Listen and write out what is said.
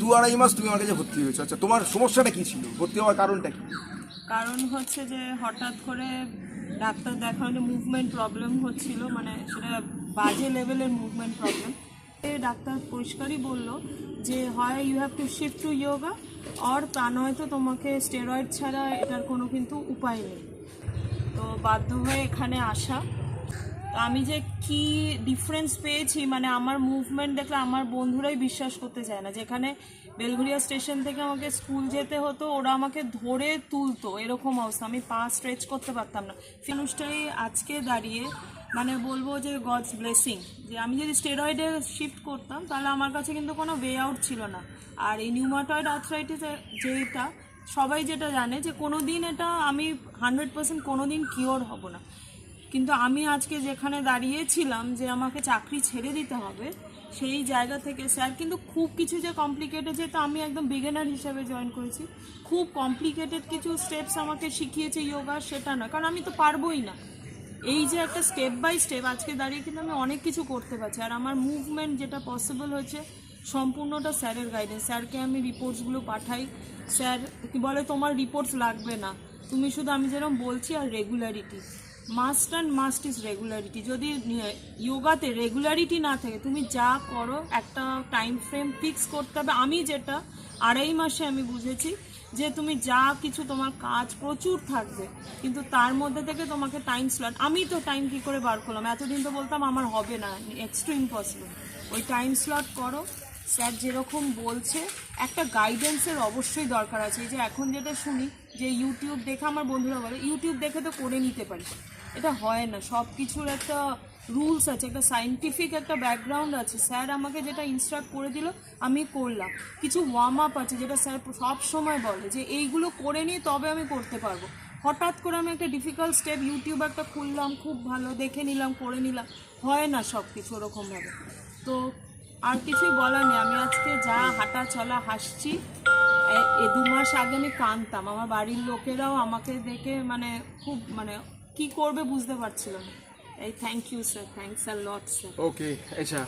দু আড়াই মাস তুমি আমার কাছে ভর্তি হয়েছো। আচ্ছা, তোমার সমস্যাটা কি ছিল, ভর্তি হওয়ার কারণটা কি? কারণ হচ্ছে যে হঠাৎ করে ডাক্তার দেখানো মুভমেন্ট প্রবলেম হচ্ছিল, মানে সেটা বাজে লেভেলের মুভমেন্ট প্রবলেম। ডাক্তার পরিষ্কারই বলল যে হয় you have to shift to yoga, আর তা নয়তো তোমাকে স্টেরয়েড ছাড়া এটার কোনো কিন্তু উপায় নেই। তো বাধ্য হয়ে এখানে আসা। তো আমি যে কি ডিফারেন্স পেয়েছি, মানে আমার মুভমেন্ট দেখলে আমার বন্ধুরাই বিশ্বাস করতে চায় না। যেখানে বেলঘরিয়া স্টেশন থেকে আমাকে স্কুল যেতে হতো, ওরা আমাকে ধরে তুলতো, এরকম অবস্থা, আমি পা স্ট্রেচ করতে পারতাম না। মানুষটাই আজকে দাঁড়িয়ে মানে বলবো যে গডস ব্লেসিং, যে আমি যদি স্টেরয়েডে শিফট করতাম তাহলে আমার কাছে কিন্তু কোনো ওয়ে আউট ছিল না। আর এই নিউমাটয়েড আর্থ্রাইটিস যেটা সবাই যেটা জানে যে কোনো দিন এটা আমি 100% কোনো দিন কিওর হব না। কিন্তু আমি আজকে যেখানে দাঁড়িয়েছিলাম যে আমাকে চাকরি ছেড়ে দিতে হবে, সেই জায়গা থেকে স্যার কিন্তু খুব কিছু যে কমপ্লিকেটেড, যেহেতু আমি একদম বিগিনার হিসেবে জয়েন করেছি, খুব কমপ্লিকেটেড কিছু স্টেপস আমাকে শিখিয়েছে যোগা, সেটা না, কারণ আমি তো পারবোই না। এই যে একটা স্টেপ বাই স্টেপ আজকে দাঁড়িয়ে কিন্তু আমি অনেক কিছু করতে পারছি। আর আমার মুভমেন্ট যেটা পসিবল হয়েছে সম্পূর্ণটা স্যারের গাইডেন্স। স্যারকে আমি রিপোর্টসগুলো পাঠাই, স্যার কি বলে তোমার রিপোর্টস লাগবে না, তুমি শুধু আমি যেরকম বলছি আর regularity, must and must is regularity. যদি যোগাতে রেগুলারিটি না থাকে, তুমি যা করো একটা টাইম ফ্রেম ফিক্স করতে হবে। আমি যেটা 2.5 মাসে আমি বুঝেছি যে তুমি যা কিছু তোমার কাজ প্রচুর থাকবে, কিন্তু তার মধ্যে থেকে তোমাকে টাইম স্লট, আমি তো টাইম কী করে বার করলাম, এতদিন তো বলতাম আমার হবে না, এক্সট্রিম ইম্পসিবল। ওই টাইম স্লট করো, স্যার যেরকম বলছে একটা গাইডেন্সের অবশ্যই দরকার আছে। এই যে এখন যেটা শুনি যে ইউটিউব দেখে, আমার বন্ধুরা বলে ইউটিউব দেখে তো করে নিতে পারি, এটা হয় না। সব কিছুর একটা রুলস আছে, একটা সায়েন্টিফিক একটা ব্যাকগ্রাউন্ড আছে। স্যার আমাকে যেটা ইনস্ট্রাক্ট করে দিল আমি করলাম। কিছু ওয়ার্ম আপ আছে যেটা স্যার সব সময় বলে যে এইগুলো করে নিয়ে তবে আমি করতে পারবো। হঠাৎ করে আমি একটা ডিফিকাল্ট স্টেপ ইউটিউব একটা খুললাম, খুব ভালো দেখে নিলাম, করে নিলাম, হয় না সব কিছু ওরকমভাবে। তো আর কিছুই বলার নেই। আমি আজকে যা হাঁটা চলা হাসছি, 2 মাস আগে আমি কাঁদতাম, আমার বাড়ির লোকেরাও আমাকে দেখে মানে খুব মানে কি করবে বুঝতে পারছিল না। এই thank you sir, thanks a lot sir. Okay, আচ্ছা।